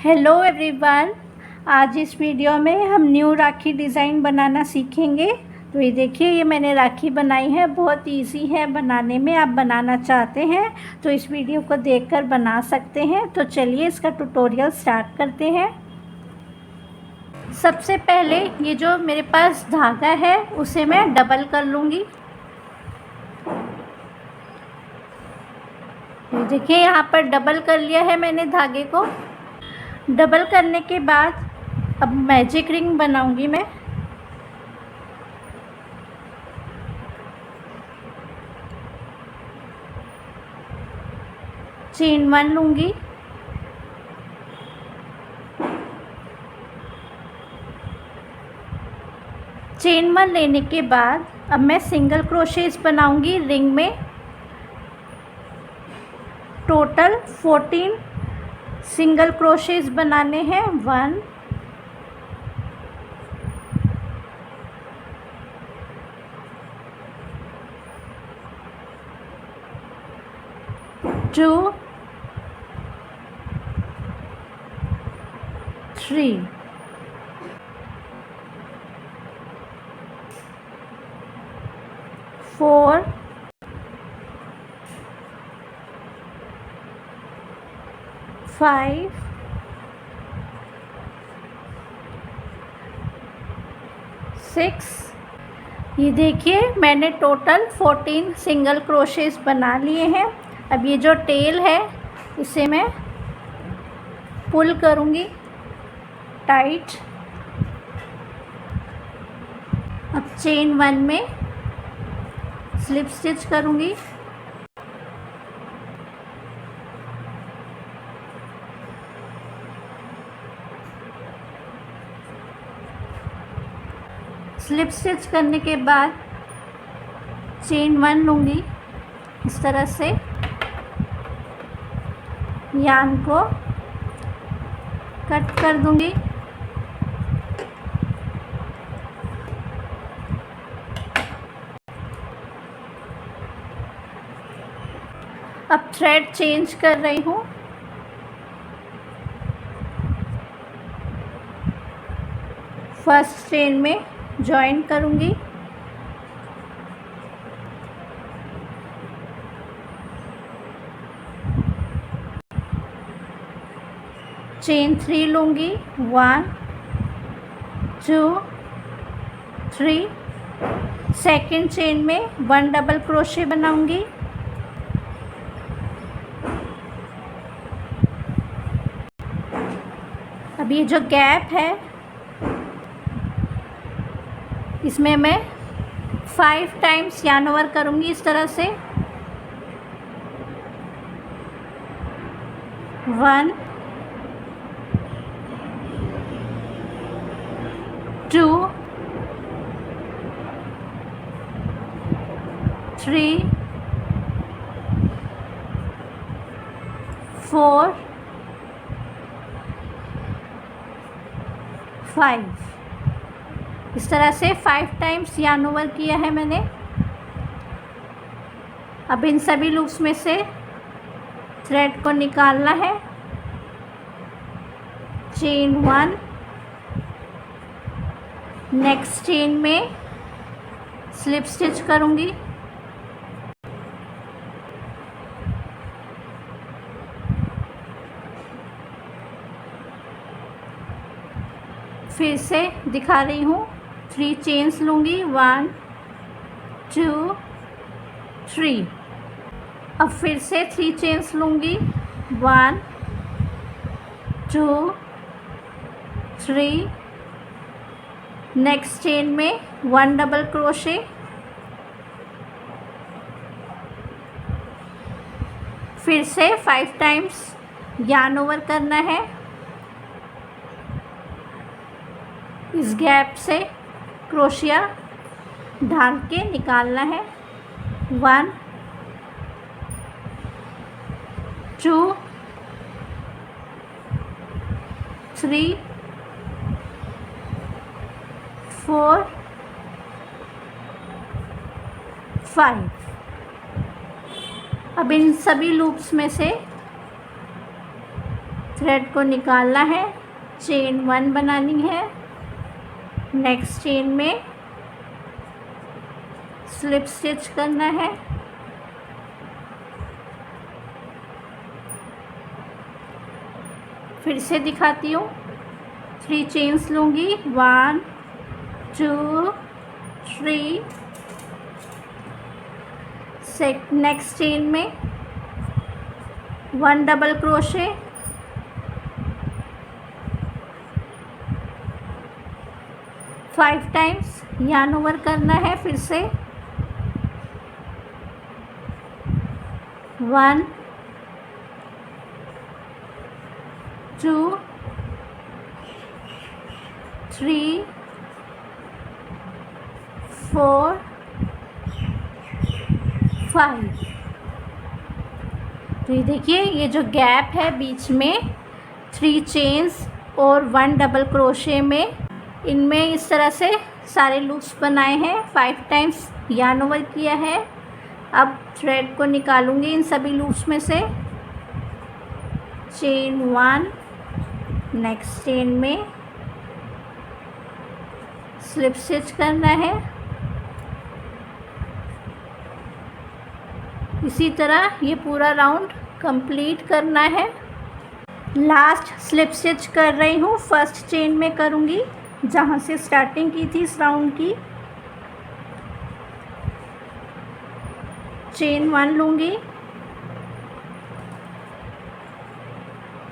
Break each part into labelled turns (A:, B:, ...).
A: Hello everyone. आज इस video में हम न्यू राखी डिज़ाइन बनाना सीखेंगे। तो ये देखिए, ये मैंने राखी बनाई है। बहुत इजी है बनाने में। आप बनाना चाहते हैं तो इस वीडियो को देखकर बना सकते हैं। तो चलिए इसका ट्यूटोरियल स्टार्ट करते हैं। सबसे पहले ये जो मेरे पास धागा है उसे मैं डबल कर लूँगी। देखिए, यहाँ पर डबल कर लिया है मैंने धागे को। डबल करने के बाद अब मैजिक रिंग बनाऊंगी मैं। चेन 1 लूँगी, चेन 1 लेने के बाद अब मैं सिंगल क्रोशेस बनाऊंगी रिंग में। टोटल 14 सिंगल क्रोशेस बनाने हैं। 1 2 3 4 5 6। ये देखिए, मैंने टोटल 14 सिंगल क्रोशेस बना लिए हैं। अब ये जो टेल है इसे मैं पुल करूँगी टाइट। अब चेन 1 में स्लिप स्टिच करूँगी। स्लिप स्टिच करने के बाद चेन 1 लूँगी, इस तरह से यार्न को कट कर दूँगी। अब थ्रेड चेंज कर रही हूँ। फर्स्ट चेन में जॉइन करूँगी। चेन 3 लूँगी। 1 2 3। सेकेंड चेन में 1 डबल क्रोशे बनाऊँगी। अब ये जो गैप है इसमें मैं 5 टाइम्स यार्न ओवर करूँगी, इस तरह से। 1 2 3 4 5। इस तरह से 5 टाइम्स यार्न ओवर किया है मैंने। अब इन सभी लूप्स में से थ्रेड को निकालना है। चेन 1, नेक्स्ट चेन में स्लिप स्टिच करूँगी। फिर से दिखा रही हूँ। 3 चेन्स लूँगी। 1 2 3। अब फिर से 3 चेन्स लूँगी। 1 2 3। नेक्स्ट चेन में 1 डबल क्रोशे। फिर से 5 टाइम्स यार्न ओवर करना है। इस गैप से क्रोशिया ढाल के निकालना है। 1 2 3 4 5। अब इन सभी लूप्स में से थ्रेड को निकालना है, चेन 1 बनानी है, नेक्स्ट चेन में स्लिप स्टिच करना है, फिर से दिखाती हूँ। 3 चेन्स लूँगी, 1 2 3, नेक्स्ट चेन में 1 double crochet, 5 times yarn over करना है, फिर से 1 2 3 4 5। तो ये देखिए, ये जो गैप है बीच में 3 चेन्स और 1 डबल क्रोशे में, इनमें इस तरह से सारे लूप्स बनाए हैं, 5 टाइम्स यार्न ओवर किया है। अब थ्रेड को निकालूंगी इन सभी लूप्स में से, चेन 1, नेक्स्ट चेन में स्लिप स्टिच करना है, इसी तरह ये पूरा राउंड कंप्लीट करना है। लास्ट स्लिप स्टिच कर रही हूँ, फर्स्ट चेन में करूँगी जहाँ से स्टार्टिंग की थी इस राउंड की। चेन 1 लूँगी,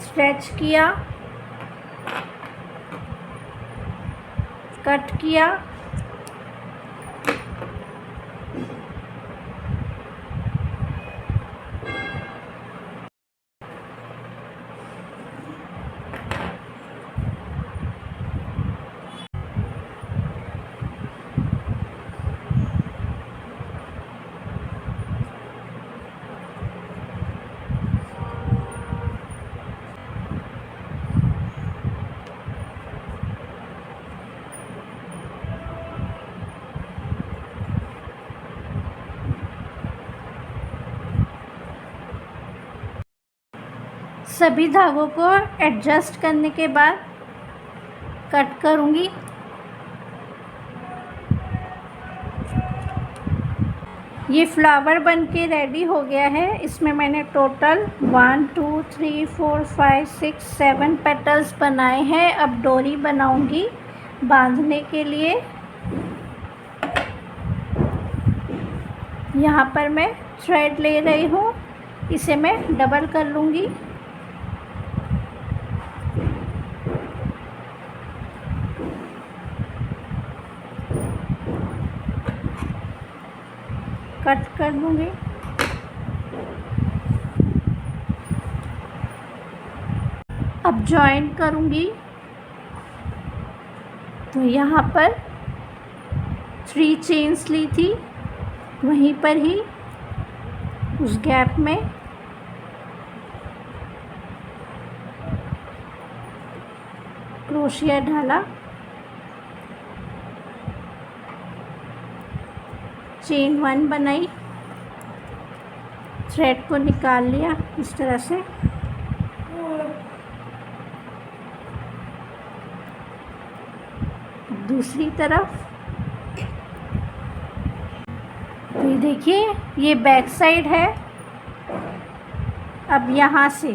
A: स्ट्रेच किया, कट किया, सभी धागों को एडजस्ट करने के बाद कट करूँगी। ये फ्लावर बन के रेडी हो गया है। इसमें मैंने टोटल 1 2 3 4 5 6 7 पेटल्स बनाए हैं। अब डोरी बनाऊँगी बांधने के लिए। यहाँ पर मैं थ्रेड ले रही हूँ, इसे मैं डबल कर लूँगी। कट कर दूँगी। अब जॉइन करूँगी तो यहाँ पर 3 चेन्स ली थी, वहीं पर ही उस गैप में क्रोशिया डाला, चेन 1 बनाई, थ्रेड को निकाल लिया इस तरह से। दूसरी तरफ तो ये देखिए, ये बैक साइड है। अब यहाँ से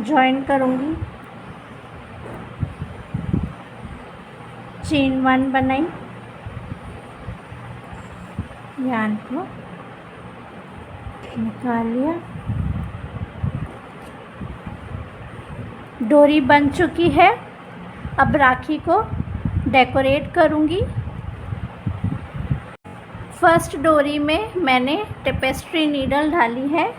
A: जॉइन करूँगी, चेन 1 बनाई, यार्न को निकाल लिया। डोरी बन चुकी है। अब राखी को डेकोरेट करूँगी। फर्स्ट डोरी में मैंने टेपेस्ट्री नीडल डाली है।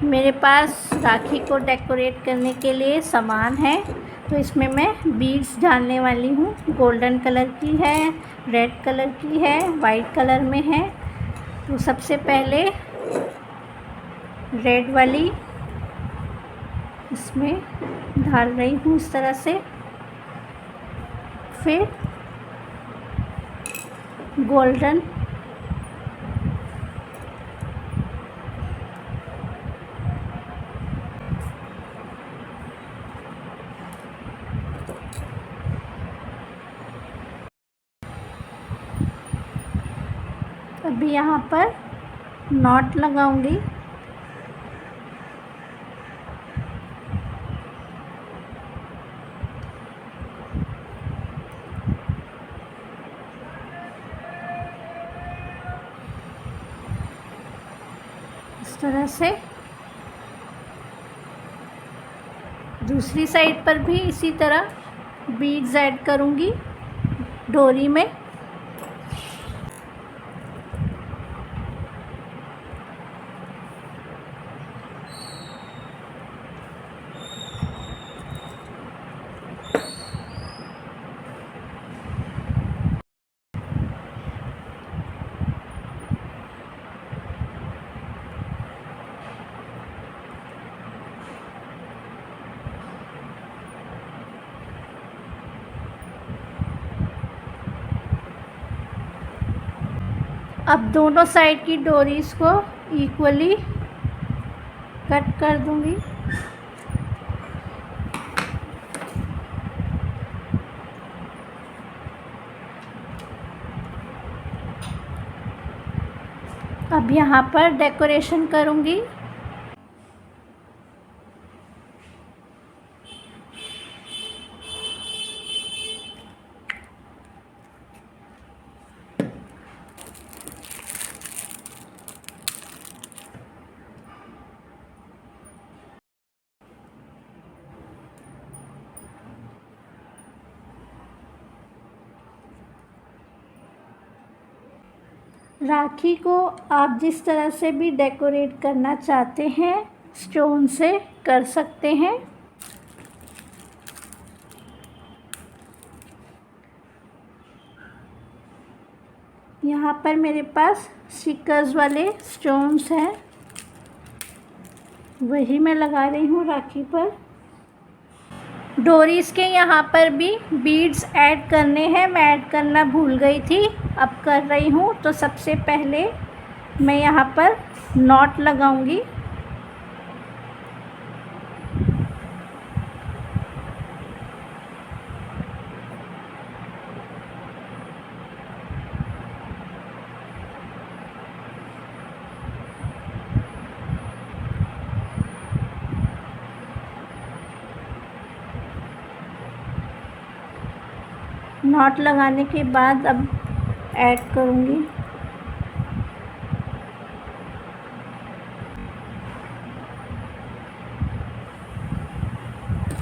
A: मेरे पास राखी को डेकोरेट करने के लिए सामान है, तो इसमें मैं बीड्स डालने वाली हूँ। गोल्डन कलर की है, रेड कलर की है, वाइट कलर में है। तो सबसे पहले रेड वाली इसमें डाल रही हूँ इस तरह से। फिर गोल्डन, अभी यहाँ पर नॉट लगाऊंगी। इस तरह से दूसरी साइड पर भी इसी तरह बीड्स ऐड करूंगी डोरी में। अब दोनों साइड की डोरीज को इक्वली कट कर दूंगी। अब यहाँ पर डेकोरेशन करूंगी। राखी को आप जिस तरह से भी डेकोरेट करना चाहते हैं स्टोन से कर सकते हैं। यहाँ पर मेरे पास स्टिकर्स वाले स्टोन्स हैं, वही मैं लगा रही हूँ राखी पर। डोरीज के यहाँ पर भी बीड्स ऐड करने हैं, मैं ऐड करना भूल गई थी, अब कर रही हूँ। तो सबसे पहले मैं यहाँ पर नॉट लगाऊंगी। नॉट लगाने के बाद अब ऐड करूँगी।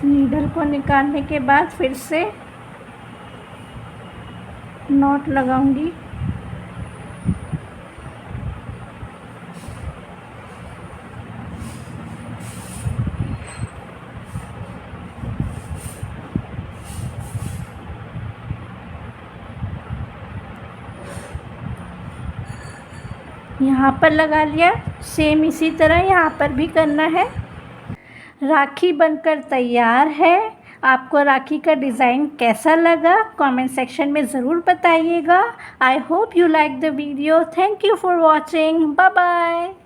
A: नीडल को निकालने के बाद फिर से नॉट लगाऊंगी। यहाँ पर लगा लिया, सेम इसी तरह यहाँ पर भी करना है। राखी बनकर तैयार है। आपको राखी का डिज़ाइन कैसा लगा कमेंट सेक्शन में ज़रूर बताइएगा। I hope you like the video. Thank you for watching. Bye bye.